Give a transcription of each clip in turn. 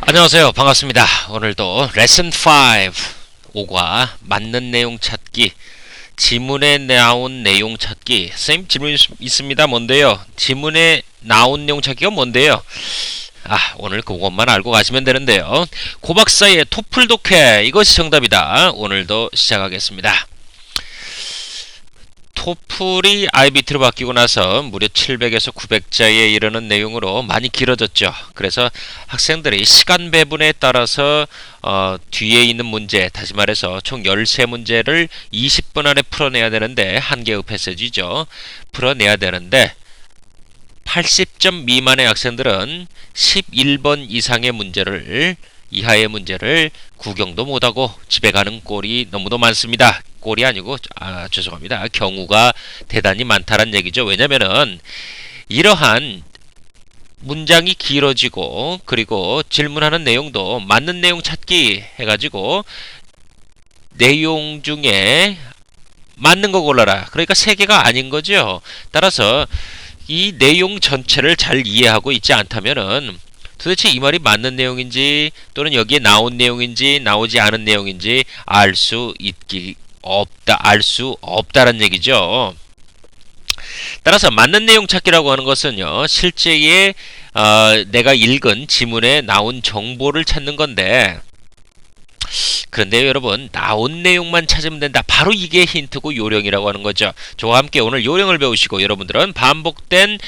안녕하세요. 반갑습니다. 오늘도 레슨 5 5과 맞는 내용 찾기, 지문에 나온 내용 찾기. 선생님 질문 있습니다. 뭔데요? 지문에 나온 내용 찾기가 뭔데요? 오늘 그것만 알고 가시면 되는데요. 고박사의 토플 독해, 이것이 정답이다. 오늘도 시작하겠습니다. 토플이 IBT로 바뀌고 나서 무려 700에서 900자에 이르는 내용으로 많이 길어졌죠. 그래서 학생들이 시간 배분에 따라서 뒤에 있는 문제, 다시 말해서 총 13문제를 20분 안에 풀어내야 되는데, 한개의 패스지죠. 풀어내야 되는데 80점 미만의 학생들은 11번 이상의 문제를, 이하의 문제를 구경도 못하고 집에 가는 꼴이 너무도 많습니다. 꼴이 아니고 죄송합니다. 경우가 대단히 많다는 얘기죠. 왜냐면은 이러한 문장이 길어지고, 그리고 질문하는 내용도 맞는 내용 찾기 해가지고 내용 중에 맞는 거 골라라. 그러니까 세 개가 아닌 거죠. 따라서 이 내용 전체를 잘 이해하고 있지 않다면은 도대체 이 말이 맞는 내용인지, 또는 여기에 나온 내용인지 나오지 않은 내용인지 알 수 없다는 얘기죠. 따라서 맞는 내용 찾기라고 하는 것은요, 실제의 내가 읽은 지문에 나온 정보를 찾는 건데, 그런데 여러분, 나온 내용만 찾으면 된다. 바로 이게 힌트고 요령이라고 하는 거죠. 저와 함께 오늘 요령을 배우시고, 여러분들은 반복된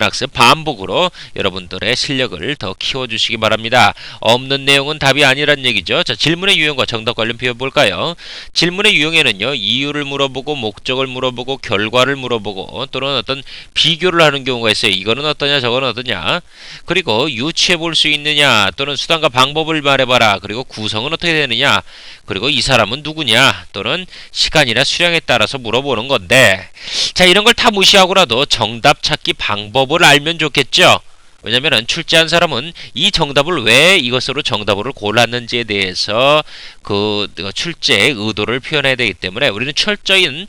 학습, 반복으로 여러분들의 실력을 더 키워주시기 바랍니다. 없는 내용은 답이 아니란 얘기죠. 자, 질문의 유형과 정답 관련 배워볼까요? 질문의 유형에는요, 이유를 물어보고, 목적을 물어보고, 결과를 물어보고, 또는 어떤 비교를 하는 경우가 있어요. 이거는 어떠냐, 저거는 어떠냐. 그리고 유추해 볼 수 있느냐, 또는 수단과 방법을 말해봐라. 그리고 구성은 어떻게 되느냐, 그리고 이 사람은 누구냐, 또는 시간이나 수량에 따라서 물어보는 건데, 자, 이런 걸 다 무시하고라도 정답 찾기 방법을 알면 좋겠죠. 왜냐면은 출제한 사람은 이 정답을 왜 이것으로 정답으로 골랐는지에 대해서 그 출제의 의도를 표현해야 되기 때문에, 우리는 철저한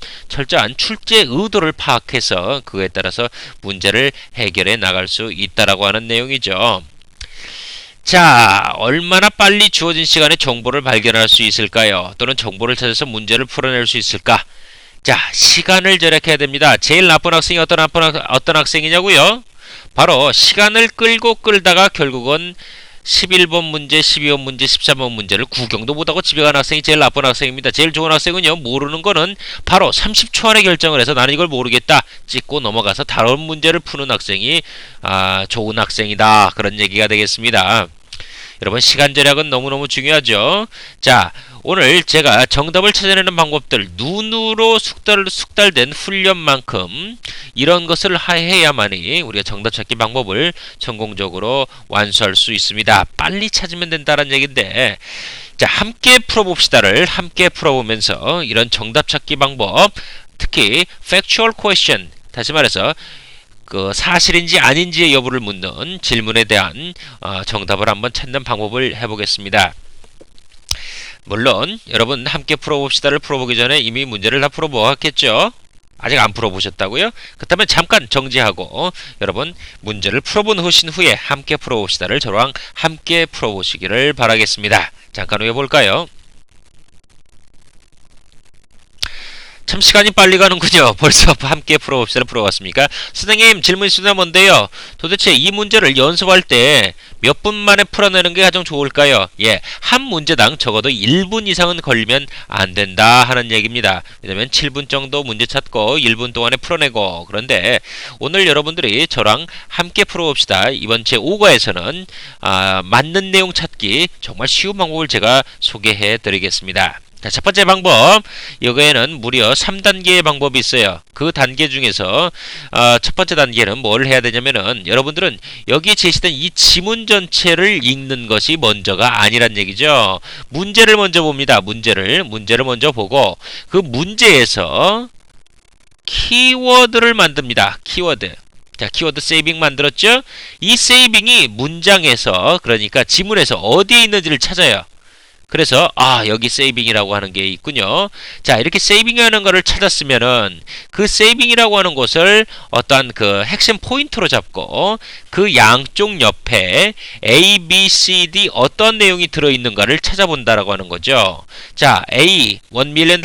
출제 의도를 파악해서 그에 따라서 문제를 해결해 나갈 수 있다라고 하는 내용이죠. 자, 얼마나 빨리 주어진 시간에 정보를 발견할 수 있을까요? 또는 정보를 찾아서 문제를 풀어낼 수 있을까? 자, 시간을 절약해야 됩니다. 제일 나쁜 학생이 어떤 학생이냐고요? 바로 시간을 끌다가 결국은 11번 문제, 12번 문제, 13번 문제를 구경도 못하고 집에 간 학생이 제일 나쁜 학생입니다. 제일 좋은 학생은요, 모르는 거는 바로 30초 안에 결정을 해서 나는 이걸 모르겠다 찍고 넘어가서 다른 문제를 푸는 학생이 좋은 학생이다, 그런 얘기가 되겠습니다. 여러분, 시간 절약은 너무너무 중요하죠. 자, 오늘 제가 정답을 찾아내는 방법들, 눈으로 숙달된 훈련만큼 이런 것을 해야만이 우리가 정답 찾기 방법을 성공적으로 완수할 수 있습니다. 빨리 찾으면 된다는 얘기인데, 자, 함께 풀어봅시다를 함께 풀어보면서 이런 정답 찾기 방법, 특히 factual question, 다시 말해서 그 사실인지 아닌지의 여부를 묻는 질문에 대한 정답을 한번 찾는 방법을 해보겠습니다. 물론 여러분, 함께 풀어봅시다를 풀어보기 전에 이미 문제를 다 풀어보았겠죠? 아직 안 풀어보셨다고요? 그렇다면 잠깐 정지하고 여러분, 문제를 풀어본 후에 함께 풀어봅시다를 저랑 함께 풀어보시기를 바라겠습니다. 잠깐 후에 볼까요? 참 시간이 빨리 가는군요. 벌써 함께 풀어봅시다를 풀어봤습니까? 선생님, 질문 있으면 뭔데요? 도대체 이 문제를 연습할 때 몇 분 만에 풀어내는 게 가장 좋을까요? 예, 한 문제당 적어도 1분 이상은 걸리면 안 된다 하는 얘기입니다. 왜냐면 7분 정도 문제 찾고 1분 동안에 풀어내고, 그런데 오늘 여러분들이 저랑 함께 풀어봅시다 이번 제5과에서는 맞는 내용 찾기 정말 쉬운 방법을 제가 소개해 드리겠습니다. 자, 첫 번째 방법, 여기에는 무려 3단계의 방법이 있어요. 그 단계 중에서 첫 번째 단계는 뭘 해야 되냐면은, 여러분들은 여기 제시된 이 지문 전체를 읽는 것이 먼저가 아니란 얘기죠. 문제를 먼저 봅니다. 문제를 먼저 보고 그 문제에서 키워드를 만듭니다. 키워드. 자, 키워드 세이빙 만들었죠? 이 세이빙이 문장에서, 그러니까 지문에서 어디에 있는지를 찾아요. 그래서 여기 세이빙이라고 하는 게 있군요. 자, 이렇게 세이빙하는 거를 찾았으면은 그 세이빙이라고 하는 곳을 어떤 그 핵심 포인트로 잡고 그 양쪽 옆에 A, B, C, D 어떤 내용이 들어있는가를 찾아본다라고 하는 거죠. 자, A, $1 million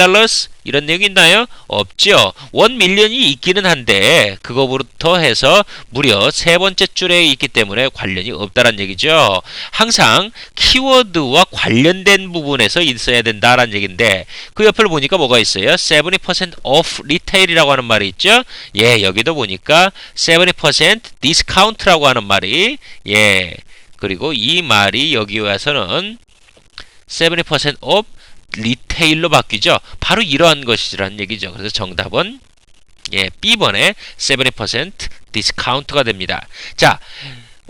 이런 내용이 있나요? 없죠. 1 밀리언이 있기는 한데 그거부터 해서 무려 세 번째 줄에 있기 때문에 관련이 없다는 얘기죠. 항상 키워드와 관련된 부분에서 있어야 된다라는 얘기인데 그 옆을 보니까 뭐가 있어요? 70% off retail이라고 하는 말이 있죠. 예, 여기도 보니까 70% discount라고 하는 말이 그리고 이 말이 여기 와서는 70% off 리테일로 바뀌죠. 바로 이러한 것이라는 얘기죠. 그래서 정답은 B번에 70% 디스카운트가 됩니다. 자,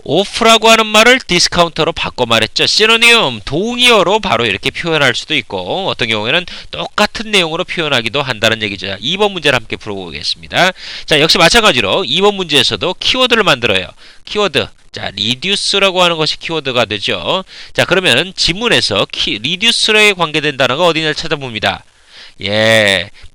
오프라고 하는 말을 디스카운터로 바꿔 말했죠. 시노니움, 동의어로 바로 이렇게 표현할 수도 있고 어떤 경우에는 똑같은 내용으로 표현하기도 한다는 얘기죠. 2번 문제를 함께 풀어보겠습니다. 자, 역시 마찬가지로 2번 문제에서도 키워드를 만들어요. 키워드. 자, reduce라고 하는 것이 키워드가 되죠. 자, 그러면 지문에서 reduce에 관계된 단어가 어디냐를 찾아봅니다.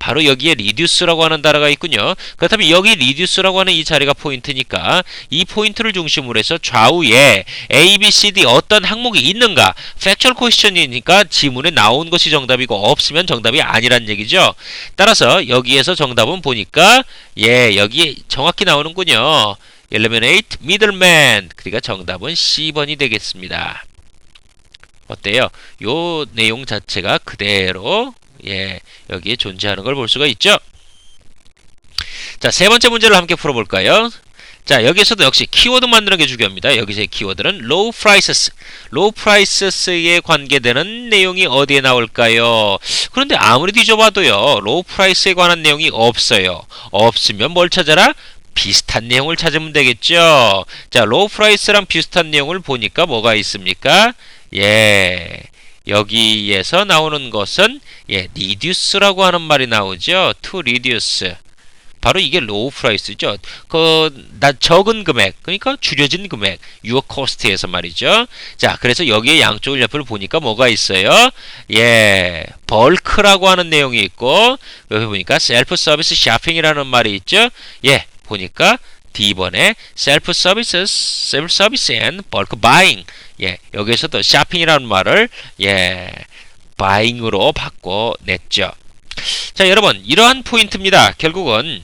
바로 여기에 reduce라고 하는 단어가 있군요. 그렇다면 여기 reduce라고 하는 이 자리가 포인트니까 이 포인트를 중심으로 해서 좌우에 A, B, C, D 어떤 항목이 있는가 factual question이니까 지문에 나온 것이 정답이고 없으면 정답이 아니란 얘기죠. 따라서 여기에서 정답은 보니까 여기에 정확히 나오는군요. eliminate middleman. 그러니까 정답은 C번이 되겠습니다. 어때요? 요 내용 자체가 그대로 여기에 존재하는 걸 볼 수가 있죠. 자, 세 번째 문제를 함께 풀어볼까요? 자, 여기에서도 역시 키워드 만드는 게 중요합니다. 여기서의 키워드는 low prices. low prices에 관계되는 내용이 어디에 나올까요? 그런데 아무리 뒤져봐도요, low price에 관한 내용이 없어요. 없으면 뭘 찾아라? 비슷한 내용을 찾으면 되겠죠. 자, low price랑 비슷한 내용을 보니까 뭐가 있습니까? 여기에서 나오는 것은 reduce라고 하는 말이 나오죠. to reduce. 바로 이게 low price죠. 적은 금액, 그러니까 줄여진 금액, your cost에서 말이죠. 자, 그래서 여기에 양쪽을 옆을 보니까 뭐가 있어요? bulk라고 하는 내용이 있고 여기 보니까 self-service shopping이라는 말이 있죠. 보니까 D번에 self-service and bulk buying. 여기에서도 쇼핑이라는 말을 buying으로 바꿔냈죠. 자, 여러분, 이러한 포인트입니다. 결국은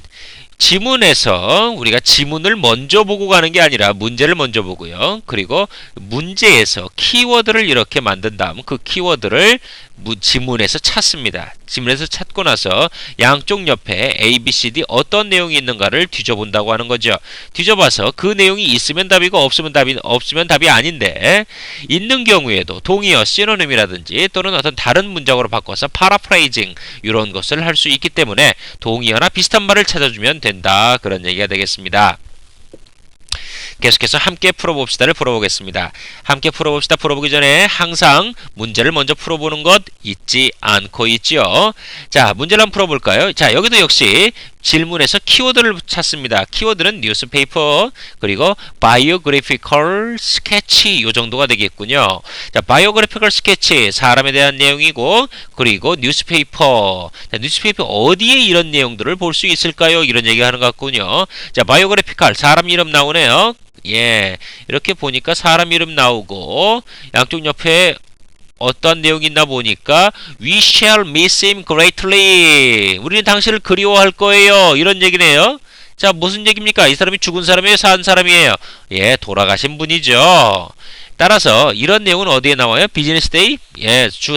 지문에서 우리가 지문을 먼저 보고 가는 게 아니라 문제를 먼저 보고요. 그리고 문제에서 키워드를 이렇게 만든 다음 그 키워드를 지문에서 찾습니다. 지문에서 찾고 나서 양쪽 옆에 A, B, C, D 어떤 내용이 있는가를 뒤져본다고 하는 거죠. 뒤져봐서 그 내용이 있으면 답이고 없으면 답이 아닌데 있는 경우에도 동의어, 시노님이라든지 또는 어떤 다른 문장으로 바꿔서 파라프레이징 이런 것을 할 수 있기 때문에 동의어나 비슷한 말을 찾아주면 된다. 그런 얘기가 되겠습니다. 계속해서 함께 풀어봅시다를 풀어보겠습니다. 함께 풀어봅시다 풀어보기 전에 항상 문제를 먼저 풀어보는 것 잊지 않고 있지요. 자, 문제를 한번 풀어볼까요? 자, 여기도 역시 질문에서 키워드를 찾습니다. 키워드는 뉴스페이퍼 그리고 바이오그래피컬 스케치 요 정도가 되겠군요. 자, 바이오그래피컬 스케치 사람에 대한 내용이고 그리고 뉴스페이퍼. 자, 뉴스페이퍼 어디에 이런 내용들을 볼 수 있을까요? 이런 얘기하는 것 같군요. 자, 바이오그래피컬 사람 이름 나오네요. 이렇게 보니까 사람 이름 나오고 양쪽 옆에 어떤 내용이 있나 보니까 We shall miss him greatly. 우리는 당신을 그리워할 거예요. 이런 얘기네요. 자, 무슨 얘기입니까? 이 사람이 죽은 사람이에요? 산 사람이에요? 돌아가신 분이죠. 따라서 이런 내용은 어디에 나와요? 비즈니스 데이?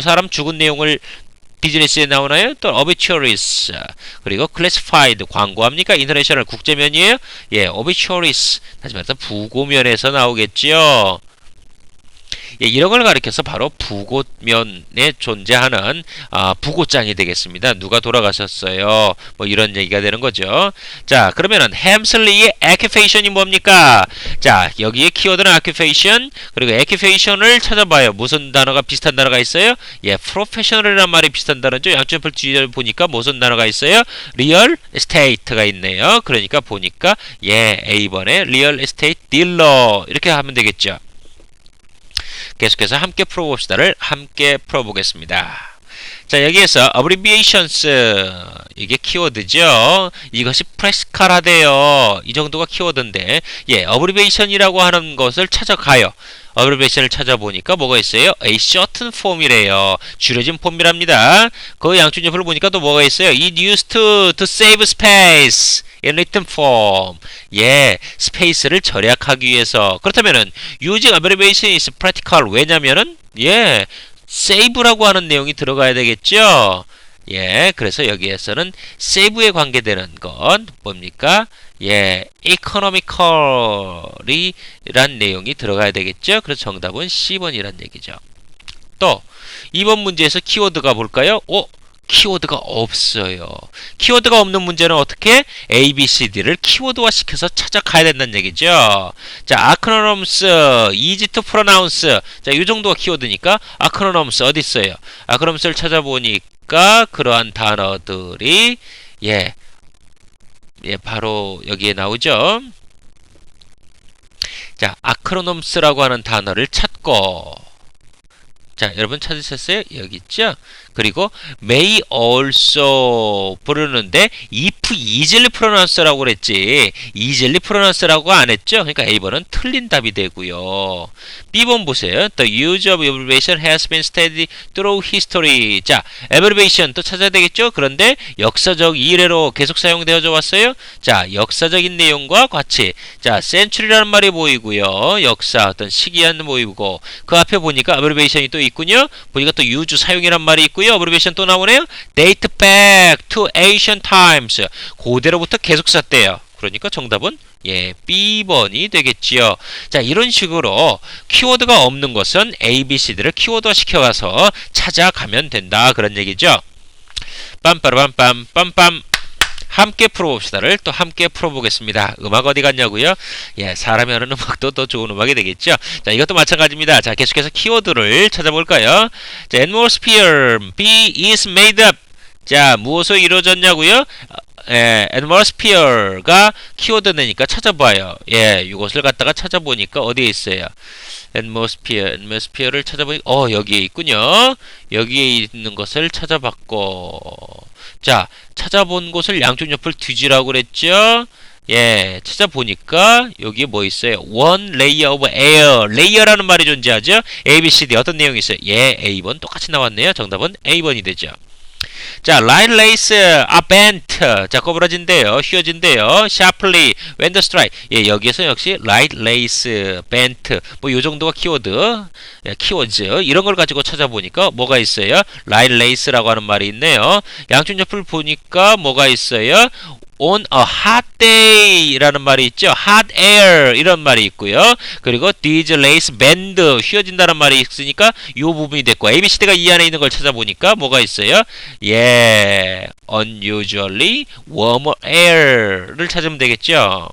사람 죽은 내용을 비즈니스에 나오나요? 또 obituaries 그리고 classified 광고합니까? 인터내셔널 국제면이에요? obituaries 다시 말해서 부고면에서 나오겠지요. 이런 걸 가리켜서 바로 부고면에 존재하는 부고장이 되겠습니다. 누가 돌아가셨어요? 뭐 이런 얘기가 되는 거죠. 자, 그러면은 햄슬리의 accupation이 뭡니까? 자, 여기에 키워드는 occupation 그리고 occupation을 찾아봐요. 무슨 단어가 비슷한 단어가 있어요? professional이란 말이 비슷한 단어죠. 양쪽 옆을 뒤져 보니까 무슨 단어가 있어요? real estate가 있네요. 그러니까 보니까 A번에 real estate dealer 이렇게 하면 되겠죠. 계속해서 함께 풀어봅시다를 함께 풀어보겠습니다. 자, 여기에서 abbreviations 이게 키워드죠. 이것이 프레시칼하대요. 이 정도가 키워드인데, 예, abbreviation이라고 하는 것을 찾아가요. abbreviation을 찾아보니까 뭐가 있어요? a shortened form이래요. 줄여진 폼이랍니다. 그 양쪽 옆을 보니까 또 뭐가 있어요? it used to save space in written form. 예, 스페이스를 절약하기 위해서. 그렇다면은 using abbreviation is practical. 왜냐면은 예, save라고 하는 내용이 들어가야 되겠죠. 예, 그래서 여기에서는 save에 관계되는 건 뭡니까? 예, economically 란 내용이 들어가야 되겠죠. 그래서 정답은 C번이란 얘기죠. 또 2번 문제에서 키워드가 볼까요? 키워드가 없어요. 키워드가 없는 문제는 어떻게? A, B, C, D를 키워드화 시켜서 찾아가야 된다는 얘기죠. 자, acronyms, easy to pronounce. 자, 이 정도가 키워드니까 acronyms 어디 있어요? acronyms를 찾아보니까 그러한 단어들이 예, 바로 여기에 나오죠. 자, acronyms,라고 하는 단어를 찾고, 자, 여러분 찾으셨어요? 여기 있죠? 그리고 may also 부르는데 if easily pronounce라고 그랬지 easily pronounce라고 안 했죠? 그러니까 A번은 틀린 답이 되고요. B번 보세요. The use of abbreviation has been studied through history. 자, abbreviation 또 찾아야 되겠죠? 그런데 역사적 이래로 계속 사용되어져 왔어요. 자, 역사적인 내용과 같이 자, century라는 말이 보이고요. 역사 어떤 시기한 보이고 그 앞에 보니까 abbreviation이 또 있군요. 보니까 또 use 사용이란 말이 있고요. abbreviation 또 나오네요. date back to ancient times. 고대로부터 계속 썼대요. 그러니까 정답은 예, B번이 되겠지요. 자, 이런 식으로 키워드가 없는 것은 A, B, C들을 키워드화 시켜가서 찾아가면 된다. 그런 얘기죠. 빰빠라빰빰 빰빰 함께 풀어봅시다를 또 함께 풀어보겠습니다. 음악 어디 갔냐고요? 예, 사람이 하는 음악도 더 좋은 음악이 되겠죠. 자, 이것도 마찬가지입니다. 자, 계속해서 키워드를 찾아볼까요? 자, atmosphere, B is made up. 자, 무엇으로 이루어졌냐고요? atmosphere가 키워드니까 찾아봐요. 예, 이것을 갖다가 찾아보니까 어디에 있어요? atmosphere를 찾아보니까 여기에 있군요. 여기에 있는 것을 찾아봤고, 자, 찾아본 곳을 양쪽 옆을 뒤지라고 그랬죠. 예, 찾아보니까 여기에 뭐 있어요? one layer of air. 레이어라는 말이 존재하죠. A, B, C, D 어떤 내용이 있어요? 예, A번 똑같이 나왔네요. 정답은 A번이 되죠. 자, light lace are bent. 자, 꼬부라진대요. 휘어진대요. sharply when the strike. 예, 여기에서 역시 light lace, bent. 뭐 요 정도가 키워드. 예, 키워드. 이런 걸 가지고 찾아보니까 뭐가 있어요? light lace라고 하는 말이 있네요. 양쪽 옆을 보니까 뭐가 있어요? on a hot day 라는 말이 있죠. hot air 이런 말이 있고요. 그리고 these lace bend 휘어진다는 말이 있으니까 이 부분이 됐고 ABCD가 이 안에 있는 걸 찾아보니까 뭐가 있어요? 예, unusually warmer air를 찾으면 되겠죠.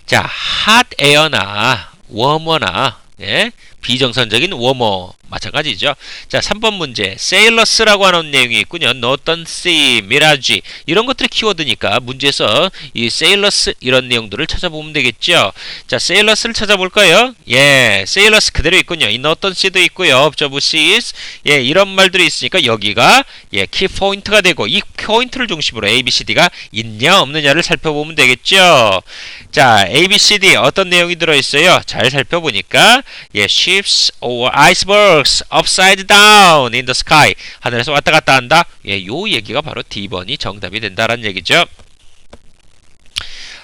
자, hot air나 warmer나 예, 비정상적인 워머 마찬가지죠. 자, 3번 문제 sailors라고 하는 내용이 있군요. northern sea, mirage 이런 것들이 키워드니까 문제에서 이 sailors 이런 내용들을 찾아보면 되겠죠. 자, sailors를 찾아볼까요? 예, sailors 그대로 있군요. 이 northern sea도 있고요. observe seas 예, 이런 말들이 있으니까 여기가 예, 키 포인트가 되고 이 포인트를 중심으로 A, B, C, D가 있냐 없느냐를 살펴보면 되겠죠. 자, A, B, C, D 어떤 내용이 들어있어요? 잘 살펴보니까 예, ships or icebergs upside down in the sky 하늘에서 왔다 갔다 한다. 예, 요 얘기가 바로 D번이 정답이 된다라는 얘기죠.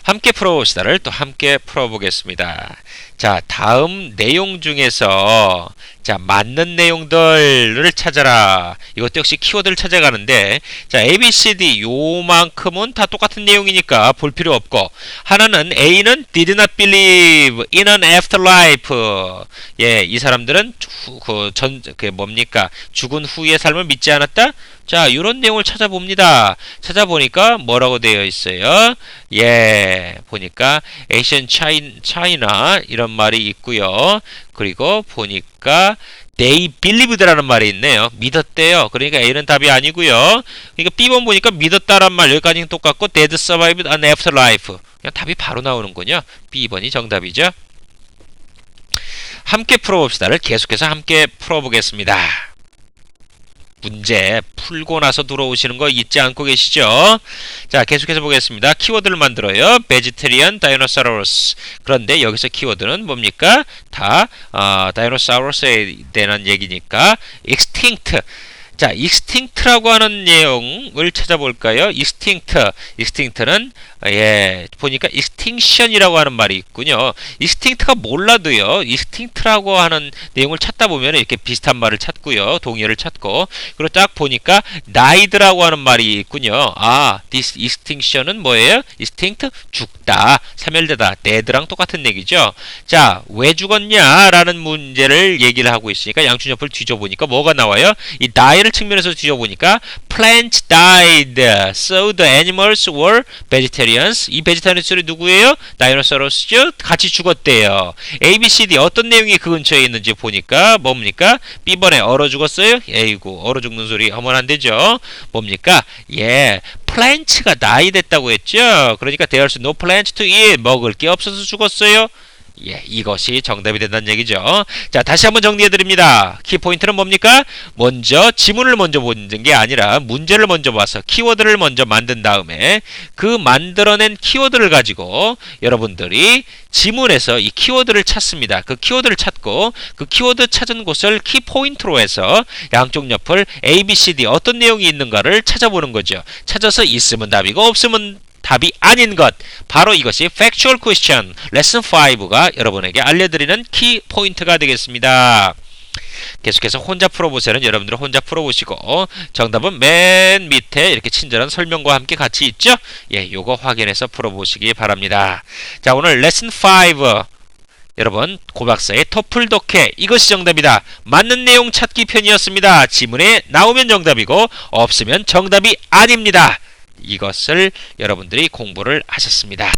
함께 풀어봅시다를 또 함께 풀어보겠습니다. 자, 다음 내용 중에서 자, 맞는 내용들을 찾아라. 이것도 역시 키워드를 찾아가는데 자, A, B, C, D 요만큼은 다 똑같은 내용이니까 볼 필요 없고 하나는 A는 did not believe in an afterlife. 예, 이 사람들은 뭡니까? 죽은 후의 삶을 믿지 않았다? 자, 이런 내용을 찾아봅니다. 찾아보니까 뭐라고 되어 있어요? 예, 보니까 Asian China 이런 말이 있고요. 그리고 보니까 they believed라는 말이 있네요. 믿었대요. 그러니까 A는 답이 아니고요. 그러니까 B번 보니까 믿었다란 말 여기까지는 똑같고 dead survived an afterlife. 그냥 답이 바로 나오는군요. B번이 정답이죠. 함께 풀어봅시다를 계속해서 함께 풀어보겠습니다. 문제 풀고 나서 들어오시는 거 잊지 않고 계시죠? 자, 계속해서 보겠습니다. 키워드를 만들어요. vegetarian, dinosaurus. 그런데 여기서 키워드는 뭡니까? 다 dinosaurus에 대한 얘기니까 extinct. 자, extinct라고 하는 내용을 찾아볼까요? extinct는 보니까 extinction이라고 하는 말이 있군요. extinct가 몰라도요, extinct라고 하는 내용을 찾다 보면 이렇게 비슷한 말을 찾고요, 동의어를 찾고, 그리고 딱 보니까 died라고 하는 말이 있군요. this extinction은 뭐예요? extinct, 죽다, 사멸되다, dead랑 똑같은 얘기죠. 자, 왜 죽었냐라는 문제를 얘기를 하고 있으니까 양춘 옆을 뒤져보니까 뭐가 나와요? 이 die를 측면에서 뒤져보니까 plants died, so the animals were vegetarians. 이 vegetarians들이 누구예요? 다이노사우루스죠? 같이 죽었대요. A, B, C, D 어떤 내용이 그 근처에 있는지 보니까 뭡니까? B번에 얼어 죽었어요? 에이구, 얼어 죽는 소리 하면 안 되죠. 뭡니까? plants가 die 됐다고 했죠. 그러니까 there's no plant to eat. 먹을 게 없어서 죽었어요. 이것이 정답이 된다는 얘기죠. 자, 다시 한번 정리해드립니다. 키포인트는 뭡니까? 먼저 지문을 먼저 보는 게 아니라 문제를 먼저 봐서 키워드를 먼저 만든 다음에 그 만들어낸 키워드를 가지고 여러분들이 지문에서 이 키워드를 찾습니다. 그 키워드를 찾고 그 키워드 찾은 곳을 키포인트로 해서 양쪽 옆을 A, B, C, D 어떤 내용이 있는가를 찾아보는 거죠. 찾아서 있으면 답이고 없으면 답이 아닌 것, 바로 이것이 Factual Question 레슨 5가 여러분에게 알려드리는 키 포인트가 되겠습니다. 계속해서 혼자 풀어보세요는 여러분들 혼자 풀어보시고 정답은 맨 밑에 이렇게 친절한 설명과 함께 같이 있죠? 요거 확인해서 풀어보시기 바랍니다. 자, 오늘 레슨 5 여러분 고박사의 토플 독해 이것이 정답이다. 맞는 내용 찾기 편이었습니다. 지문에 나오면 정답이고 없으면 정답이 아닙니다. 이것을 여러분들이 공부를 하셨습니다.